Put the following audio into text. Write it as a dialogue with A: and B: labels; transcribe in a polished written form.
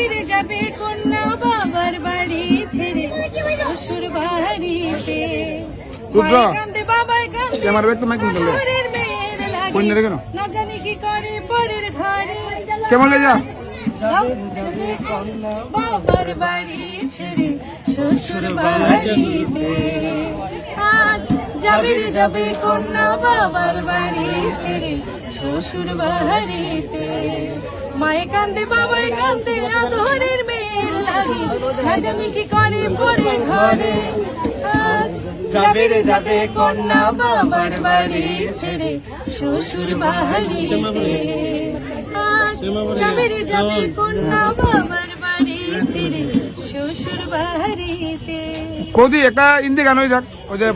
A: যাবিরে যাবে কন্যা বাবার বাড়ি ছেড়ে শ্বশুর বাড়িতে। মায়ে কান্দে বাবাই কান্দে ঘরের মেয়ের লাগে না জানি কি করে পরের ঘরে।
B: কেমন লেগা
A: যাবে বাবার বাড়ি ছেড়ে শ্বশুর বাড়িতে। আজ যাবিরে যাবে কন্যা বাবার বাড়ি ছেড়ে শ্বশুর বাড়িতে। মায়ে কান্দে বাবাই কান্দে আদরের মেয়ের লাগে না জানি কি করে পরে ঘরে। আজ যাবিরে যাবে কন্যা বাবার বাড়ি ছেড়ে শ্বশুর বাড়িতে। আজ যাবিরে যাবে কন্যা বাবার বাড়ি ছেড়ে শ্বশুর বাড়িতে।
B: কৌদি একটা হিন্দি গান হয়ে যাক ওই যে